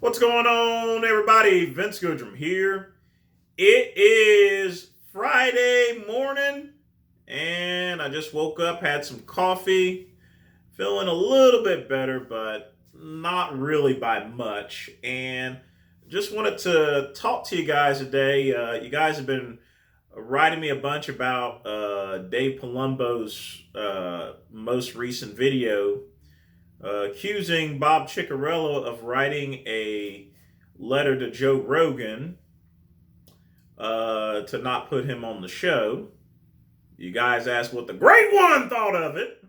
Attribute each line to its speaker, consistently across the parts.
Speaker 1: What's going on, everybody? Vince Goodrum here. It is Friday morning, and I just woke up, had some coffee, feeling a little bit better, but not really by much. And just wanted to talk to you guys today. You guys have been writing me a bunch about Dave Palumbo's most recent video accusing Bob Cicherillo of writing a letter to Joe Rogan to not put him on the show. You guys asked what the great one thought of it.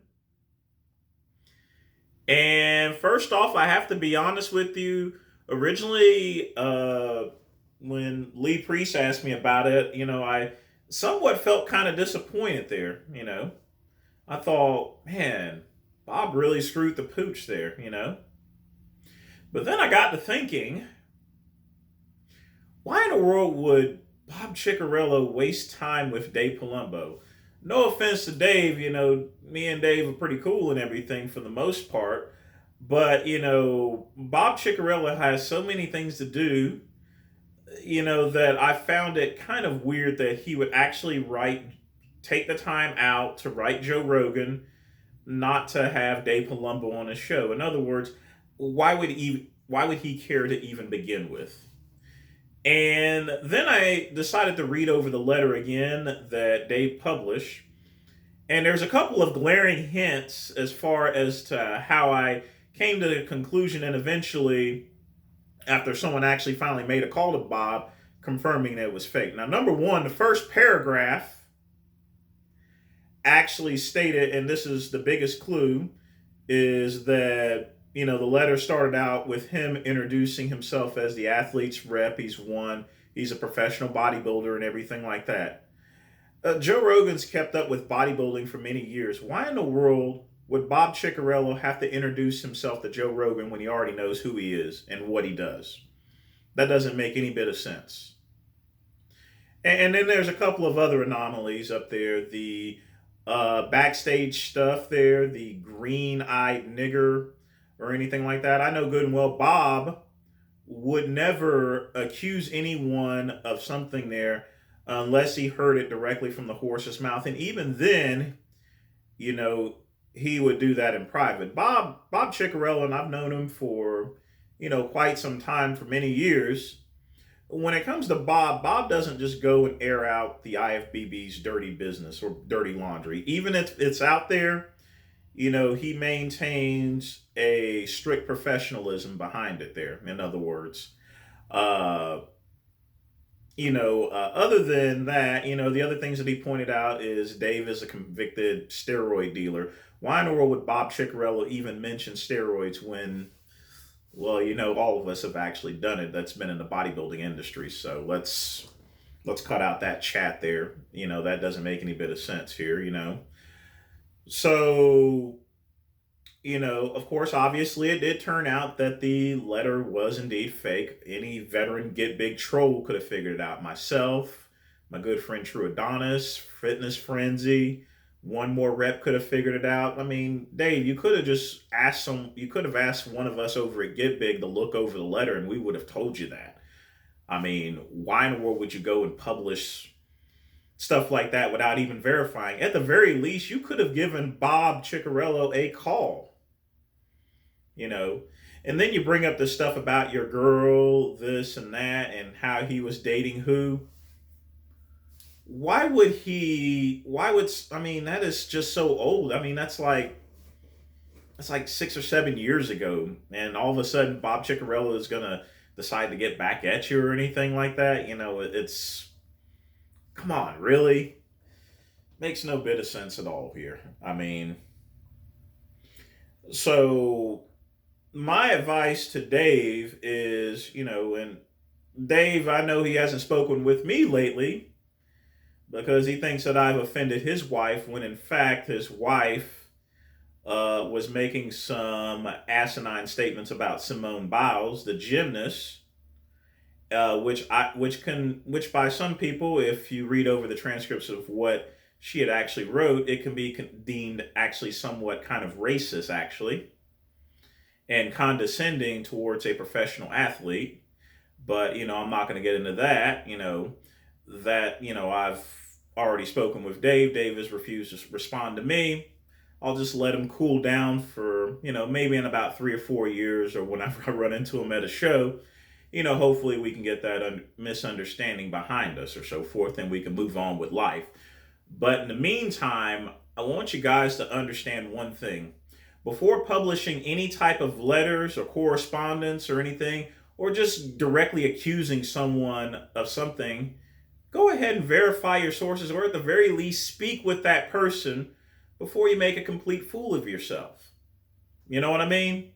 Speaker 1: And first off, I have to be honest with you. Originally, when Lee Priest asked me about it, I somewhat felt kind of disappointed there. I thought, man, Bob really screwed the pooch there. But then I got to thinking, why in the world would Bob Cicherillo waste time with Dave Palumbo? No offense to Dave, me and Dave are pretty cool and everything for the most part. But, Bob Cicherillo has so many things to do, that I found it kind of weird that he would actually take the time out to write Joe Rogan, not to have Dave Palumbo on his show. In other words, why would he care to even begin with? And then I decided to read over the letter again that Dave published. And there's a couple of glaring hints as far as to how I came to the conclusion, and eventually, after someone actually finally made a call to Bob, confirming that it was fake. Now, number one, the first paragraph actually stated, and this is the biggest clue, is that the letter started out with him introducing himself as the athlete's rep. He's a professional bodybuilder and everything like that. Joe Rogan's kept up with bodybuilding for many years. Why in the world would Bob Cicherillo have to introduce himself to Joe Rogan when he already knows who he is and what he does? That doesn't make any bit of sense. And then there's a couple of other anomalies up there. The backstage stuff there, the green-eyed nigger or anything like that. I know good and well Bob would never accuse anyone of something there unless he heard it directly from the horse's mouth. And even then, he would do that in private. Bob Cicherillo, and I've known him for, quite some time, for many years. When it comes to Bob doesn't just go and air out the IFBB's dirty business or dirty laundry. Even if it's out there, he maintains a strict professionalism behind it there. In other words, other than that, the other things that he pointed out is Dave is a convicted steroid dealer. Why in the world would Bob Cicherillo even mention steroids when, well, all of us have actually done it. That's been in the bodybuilding industry. So let's cut out that chat there. That doesn't make any bit of sense here. So, of course, obviously it did turn out that the letter was indeed fake. Any veteran Get Big troll could have figured it out. Myself, my good friend True Adonis, Fitness Frenzy, one more rep could have figured it out. I mean, Dave, you could have asked one of us over at Get Big to look over the letter and we would have told you that. I mean, why in the world would you go and publish stuff like that without even verifying? At the very least, you could have given Bob Cicherillo a call. And then you bring up the stuff about your girl, this and that, and how he was dating who. That is just so old. I mean, that's like 6 or 7 years ago. And all of a sudden, Bob Cicherillo is going to decide to get back at you or anything like that. It's, come on, really? Makes no bit of sense at all here. I mean, so my advice to Dave is, and Dave, I know he hasn't spoken with me lately because he thinks that I've offended his wife when in fact his wife was making some asinine statements about Simone Biles, the gymnast, which by some people, if you read over the transcripts of what she had actually wrote, it can be deemed actually somewhat kind of racist, actually. and condescending towards a professional athlete. But, I'm not going to get into that. I've already spoken with Dave. Dave has refused to respond to me. I'll just let him cool down for, maybe in about 3 or 4 years, or whenever I run into him at a show. Hopefully we can get that misunderstanding behind us or so forth, and we can move on with life. But in the meantime, I want you guys to understand one thing. Before publishing any type of letters or correspondence or anything, or just directly accusing someone of something, go ahead and verify your sources, or at the very least, speak with that person before you make a complete fool of yourself. You know what I mean?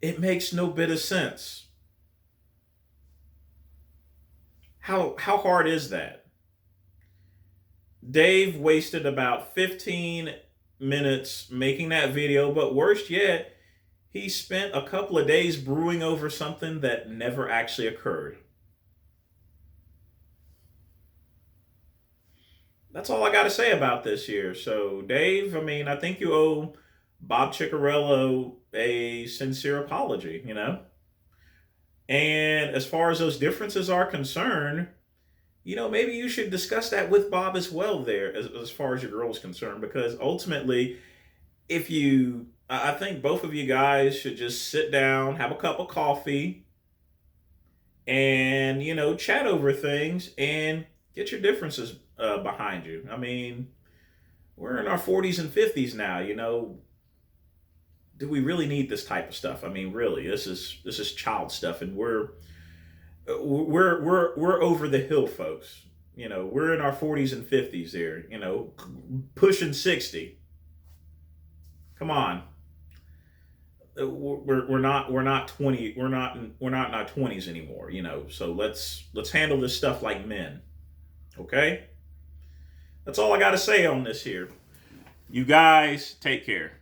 Speaker 1: It makes no bit of sense. How hard is that? Dave wasted about 15 minutes making that video, but worst yet, he spent a couple of days brewing over something that never actually occurred. That's all I got to say about this here. So, Dave, I think you owe Bob Cicherillo a sincere apology. And as far as those differences are concerned, maybe you should discuss that with Bob as well there, as far as your girl is concerned, because ultimately, I think both of you guys should just sit down, have a cup of coffee, and, chat over things and get your differences behind you. We're in our 40s and 50s now, do we really need this type of stuff? Really, this is child stuff, and we're over the hill, folks. We're in our 40s and 50s there. Pushing 60. Come on. We're not 20. We're not in our 20s anymore. So let's handle this stuff like men. Okay. That's all I got to say on this here. You guys take care.